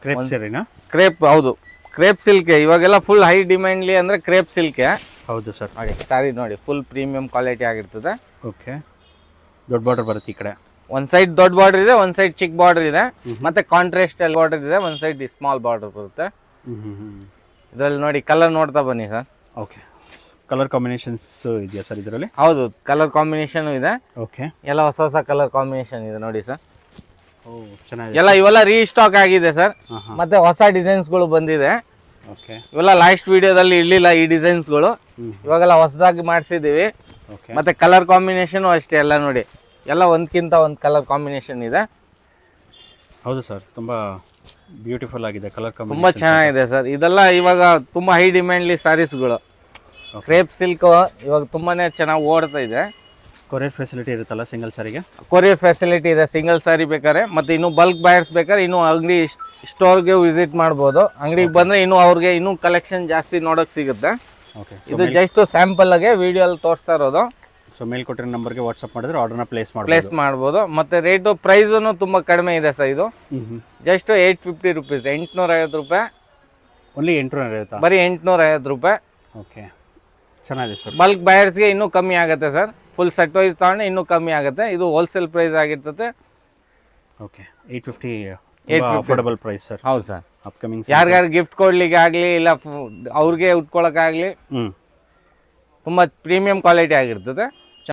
Crepe ಸೀರೆನಾ? Crepe, ಹೌದು crepe silk. ಇವಾಗೆಲ್ಲ full high ಡಿಮ್ಯಾಂಡ್ಲಿ ಅಂದರೆ ಕ್ರೇಪ್ ಸಿಲ್ಕೆ. ಹೌದು ಸರ್. ನೋಡಿ ಸ್ಯಾರಿ ನೋಡಿ, ಫುಲ್ ಪ್ರೀಮಿಯಂ ಕ್ವಾಲಿಟಿ ಆಗಿರ್ತದೆ. ಓಕೆ, ದೊಡ್ಡ ಬಾರ್ಡರ್ ಬರುತ್ತೆ ಈ ಕಡೆ. ಒಂದು ಸೈಡ್ ದೊಡ್ಡ ಬಾರ್ಡರ್ ಇದೆ, ಒಂದು ಸೈಡ್ ಚಿಕ್ಕ ಬಾರ್ಡರ್ ಇದೆ, ಮತ್ತೆ ಕಾಂಟ್ರಾಸ್ಟ್ ಅಲ್ಲಿ ಬಾರ್ಡರ್ ಇದೆ, ಒಂದು ಸೈಡ್ ಸ್ಮಾಲ್ ಬಾರ್ಡರ್ ಬರುತ್ತೆ. ಇದರಲ್ಲಿ ನೋಡಿ ಕಲರ್ ನೋಡ್ತಾ ಬನ್ನಿ ಸರ್. ಓಕೆ, ಕಲರ್ ಕಾಂಬಿನೇಷನ್ಸ್ ಇದೆಯಾ ಸರ್ ಇದರಲ್ಲಿ? ಹೌದು, ಕಲರ್ ಕಾಂಬಿನೇಷನ್ ಇದೆ. ಓಕೆ, ಎಲ್ಲ ಹೊಸ ಹೊಸ ಕಲರ್ ಕಾಂಬಿನೇಷನ್ ಇದೆ ನೋಡಿ ಸರ್. ಓ ಚೆನ್ನಾಗಿದೆ. ಎಲ್ಲ ಇವೆಲ್ಲ ರೀಸ್ಟಾಕ್ ಆಗಿದೆ ಸರ್. ಮತ್ತೆ ಹೊಸ ಡಿಸೈನ್ಸ್ಗಳು ಬಂದಿದೆ. ಓಕೆ, ಇವೆಲ್ಲ ಲಾಸ್ಟ್ ವಿಡಿಯೋದಲ್ಲಿ ಇರಲಿಲ್ಲ ಈ ಡಿಸೈನ್ಸ್ಗಳು, ಇವಾಗೆಲ್ಲ ಹೊಸದಾಗಿ ಮಾಡಿಸಿದ್ದೀವಿ. ಓಕೆ, ಮತ್ತೆ ಕಲರ್ ಕಾಂಬಿನೇಷನ್ ಅಷ್ಟೇ, ಎಲ್ಲ ನೋಡಿ ಎಲ್ಲ ಒಂದಕ್ಕಿಂತ ಒಂದು ಕಲರ್ ಕಾಂಬಿನೇಷನ್ ಇದೆ. ಹೌದು ಸರ್, ತುಂಬ ಬ್ಯೂಟಿಫುಲ್ ಆಗಿದೆ ಕಲರ್ ಕಾಂಬಿನೇಷನ್. ತುಂಬ ಚೆನ್ನಾಗಿದೆ ಸರ್. ಇದೆಲ್ಲ ಇವಾಗ ತುಂಬ ಹೈ ಡಿಮ್ಯಾಂಡ್ಲಿ ಸ್ಯಾರೀಸ್ಗಳು. ಕ್ರೇಪ್ ಸಿಲ್ಕ್ ಇವಾಗ ತುಂಬಾನೇ ಚೆನ್ನಾಗಿ ಓಡ್ತಾ ಇದೆ. ಕೊರಿಯರ್ ಫೆಸಿಲಿಟಿ ಇರುತ್ತಲ್ಲ ಸಿಂಗಲ್ ಸಾರಿಗೆ? ಕೊರಿಯರ್ ಫೆಸಿಲಿಟಿ ಇದೆ ಸಿಂಗಲ್ ಸಾರಿ ಬೇಕಾದ್ರೆ. ಮತ್ತೆ ಇನ್ನು ಬಲ್ಕ್ ಬಯರ್ಸ್ ಬೇಕಾದ್ರೆ ಇನ್ನು ಅಂಗಡಿ ಸ್ಟೋರ್ಗೆ ವಿಸಿಟ್ ಮಾಡ್ಬೋದು. ಅಂಗಡಿಗೆ ಬಂದ್ರೆ ಇನ್ನು ಅವ್ರಿಗೆ ಇನ್ನೂ ಕಲೆಕ್ಷನ್ ಜಾಸ್ತಿ ನೋಡೋಕೆ ಸಿಗುತ್ತೆ. ಓಕೆ, ಇದು ಜಸ್ಟ್ ಸ್ಯಾಂಪಲ್ ಆಗಿ ವಿಡಿಯೋ ಅಲ್ಲಿ ತೋರಿಸ್ತಾ ಇರೋದು. ಸೊ ಮೇಲ್ ಕೊಟ್ಟಿರೋ ನಂಬರ್ಗೆ ವಾಟ್ಸಪ್ ಮಾಡಿದ್ರೆ ಆರ್ಡರ್ನ ಪ್ಲೇಸ್ ಮಾಡ್ಬೋದು. ಮತ್ತೆ ರೇಟು ಪ್ರೈಸನ್ನು ತುಂಬ ಕಡಿಮೆ ಇದೆ ಸರ್. ಇದು ಜಸ್ಟ್ 850 ರುಪೀಸ್, 850 ರೂಪಾಯಿ. ಓನ್ಲಿ 850? ಬರೀ 850 ರೂಪಾಯಿ. ಓಕೆ, ಚೆನ್ನಾಗಿದೆ ಸರ್. ಬಲ್ಕ್ ಬಯರ್ಸ್ಗೆ ಇನ್ನೂ ಕಮ್ಮಿ ಆಗುತ್ತೆ ಸರ್. ಫುಲ್ ಸೆಟ್ ವೈಸ್ ತಗೊಂಡ್ರೆ ಇನ್ನೂ ಕಮ್ಮಿ ಆಗುತ್ತೆ. ಇದು ಹೋಲ್ಸೇಲ್ ಪ್ರೈಸ್ ಆಗಿರ್ತದೆ. Okay, 850 affordable price sir. ಹೌದು ಸರ್. ಅಪ್ಕಮಿಂಗ್ ಯಾರಿಗಾರು ಗಿಫ್ಟ್ ಕೊಡ್ಲಿಕ್ಕೆ ಆಗಲಿ, ಇಲ್ಲ ಅವ್ರಿಗೆ ಉಟ್ಕೊಳಕ್ಕಾಗಲಿ, ತುಂಬ ಪ್ರೀಮಿಯಂ ಕ್ವಾಲಿಟಿ ಆಗಿರ್ತದೆ.